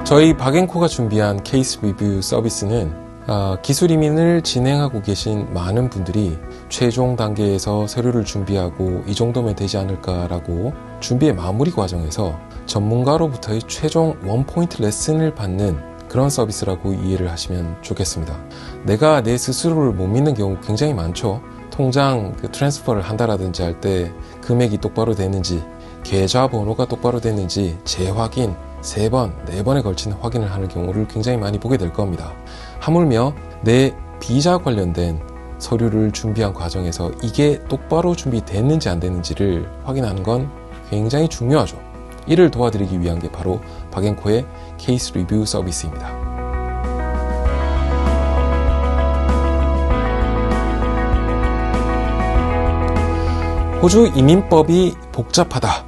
저희 박앤코가 준비한 케이스 리뷰 서비스는 기술 이민을 진행하고 계신 많은 분들이 최종 단계에서 서류를 준비하고 이 정도면 되지 않을까라고 준비의 마무리 과정에서 전문가로부터의 최종 원포인트 레슨을 받는 그런 서비스라고 이해를 하시면 좋겠습니다. 내가 내 스스로를 못 믿는 경우 굉장히 많죠. 통장 트랜스퍼를 한다라든지 할 때 금액이 똑바로 되는지, 계좌 번호가 똑바로 되는지 재확인 3번, 4번에 걸친 확인을 하는 경우를 굉장히 많이 보게 될 겁니다. 하물며 내 비자 관련된 서류를 준비한 과정에서 이게 똑바로 준비됐는지 안 됐는지를 확인하는 건 굉장히 중요하죠. 이를 도와드리기 위한 게 바로 박앤코의 케이스 리뷰 서비스입니다. 호주 이민법이 복잡하다,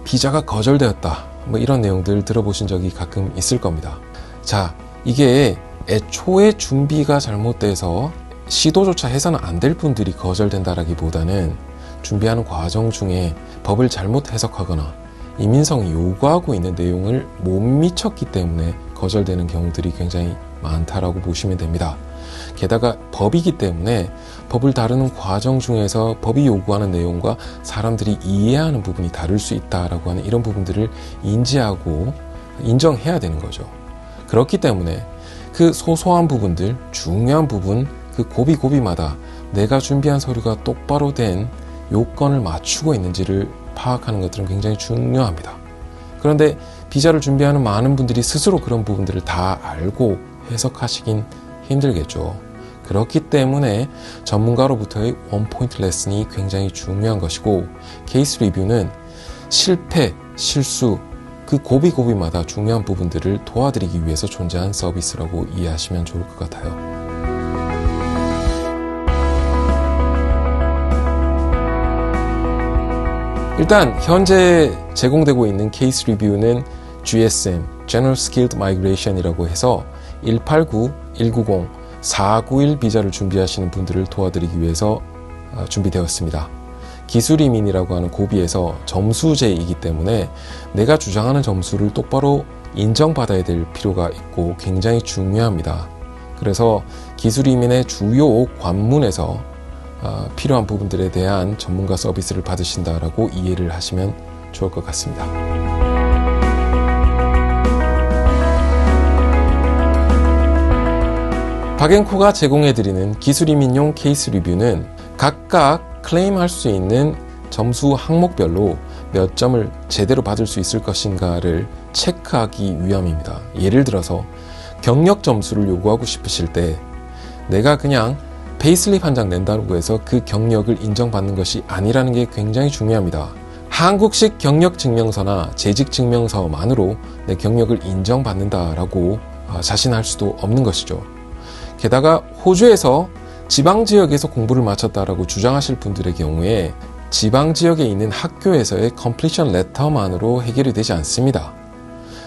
비자가 거절되었다, 이런 내용들 들어보신 적이 가끔 있을 겁니다. 자, 이게 애초에 준비가 잘못돼서 시도조차 해서는 안 될 분들이 거절된다라기보다는 준비하는 과정 중에 법을 잘못 해석하거나 이민성이 요구하고 있는 내용을 못 미쳤기 때문에 거절되는 경우들이 굉장히 많다라고 보시면 됩니다. 게다가 법이기 때문에 법을 다루는 과정 중에서 법이 요구하는 내용과 사람들이 이해하는 부분이 다를 수 있다라고 하는 이런 부분들을 인지하고 인정해야 되는 거죠. 그렇기 때문에 그 소소한 부분들, 중요한 부분, 그 고비고비마다 내가 준비한 서류가 똑바로 된 요건을 맞추고 있는지를 파악하는 것들은 굉장히 중요합니다. 그런데 비자를 준비하는 많은 분들이 스스로 그런 부분들을 다 알고 해석하시긴 힘들겠죠. 그렇기 때문에 전문가로부터의 원포인트 레슨이 굉장히 중요한 것이고, 케이스 리뷰는 실패, 실수, 그 고비고비마다 중요한 부분들을 도와드리기 위해서 존재한 서비스라고 이해하시면 좋을 것 같아요. 일단 현재 제공되고 있는 케이스 리뷰는 GSM, General Skilled Migration이라고 해서 189, 190, 491 비자를 준비하시는 분들을 도와드리기 위해서 준비되었습니다. 기술 이민이라고 하는 고비에서 점수제이기 때문에 내가 주장하는 점수를 똑바로 인정받아야 될 필요가 있고 굉장히 중요합니다. 그래서 기술 이민의 주요 관문에서 필요한 부분들에 대한 전문가 서비스를 받으신다라고 이해를 하시면 좋을 것 같습니다. 박앤코가 제공해드리는 기술 이민용 케이스 리뷰는 각각 클레임할 수 있는 점수 항목별로 몇 점을 제대로 받을 수 있을 것인가를 체크하기 위함입니다. 예를 들어서 경력 점수를 요구하고 싶으실 때 내가 그냥 페이슬립 한 장 낸다고 해서 그 경력을 인정받는 것이 아니라는 게 굉장히 중요합니다. 한국식 경력증명서나 재직증명서만으로 내 경력을 인정받는다라고 자신할 수도 없는 것이죠. 게다가 호주에서 지방지역에서 공부를 마쳤다라고 주장하실 분들의 경우에 지방지역에 있는 학교에서의 completion letter만으로 해결이 되지 않습니다.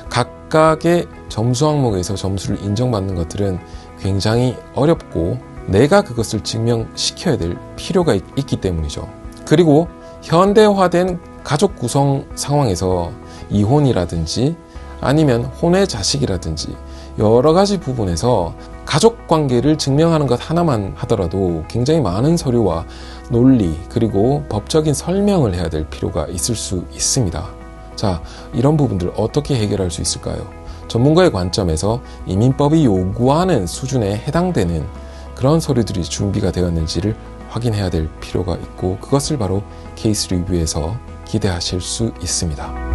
각각의 점수 항목에서 점수를 인정받는 것들은 굉장히 어렵고 내가 그것을 증명시켜야 될 필요가 있기 때문이죠. 그리고 현대화된 가족 구성 상황에서 이혼이라든지 아니면 혼외 자식이라든지 여러 가지 부분에서 가족 관계를 증명하는 것 하나만 하더라도 굉장히 많은 서류와 논리 그리고 법적인 설명을 해야 될 필요가 있을 수 있습니다. 자, 이런 부분들 어떻게 해결할 수 있을까요? 전문가의 관점에서 이민법이 요구하는 수준에 해당되는 그런 서류들이 준비가 되었는지를 확인해야 될 필요가 있고, 그것을 바로 케이스 리뷰에서 기대하실 수 있습니다.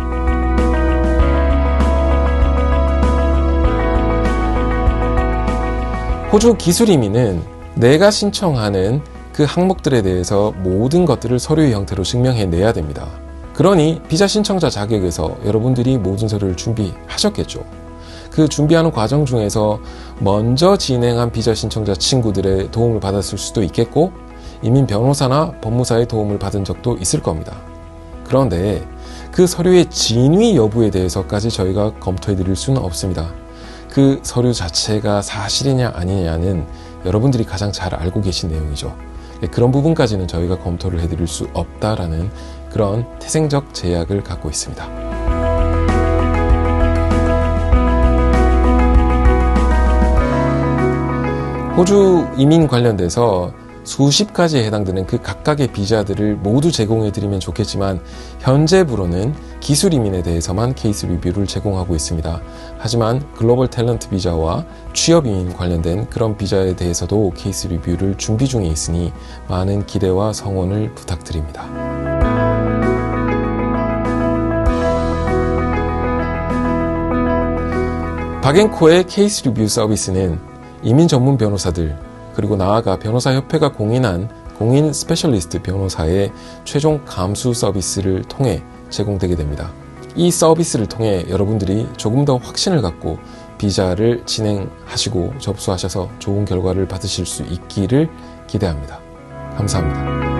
호주 기술 이민은 내가 신청하는 그 항목들에 대해서 모든 것들을 서류의 형태로 증명해내야 됩니다. 그러니 비자 신청자 자격에서 여러분들이 모든 서류를 준비하셨겠죠. 그 준비하는 과정 중에서 먼저 진행한 비자 신청자 친구들의 도움을 받았을 수도 있겠고, 이민 변호사나 법무사의 도움을 받은 적도 있을 겁니다. 그런데 그 서류의 진위 여부에 대해서까지 저희가 검토해 드릴 수는 없습니다. 그 서류 자체가 사실이냐 아니냐는 여러분들이 가장 잘 알고 계신 내용이죠. 그런 부분까지는 저희가 검토를 해드릴 수 없다라는 그런 태생적 제약을 갖고 있습니다. 호주 이민 관련돼서 수십 가지에 해당되는 그 각각의 비자들을 모두 제공해드리면 좋겠지만 현재부로는 기술 이민에 대해서만 케이스 리뷰를 제공하고 있습니다. 하지만 글로벌 탤런트 비자와 취업 이민 관련된 그런 비자에 대해서도 케이스 리뷰를 준비 중에 있으니 많은 기대와 성원을 부탁드립니다. 박앤코의 케이스 리뷰 서비스는 이민 전문 변호사들 그리고 나아가 변호사협회가 공인한 공인 스페셜리스트 변호사의 최종 감수 서비스를 통해 제공되게 됩니다. 이 서비스를 통해 여러분들이 조금 더 확신을 갖고 비자를 진행하시고 접수하셔서 좋은 결과를 받으실 수 있기를 기대합니다. 감사합니다.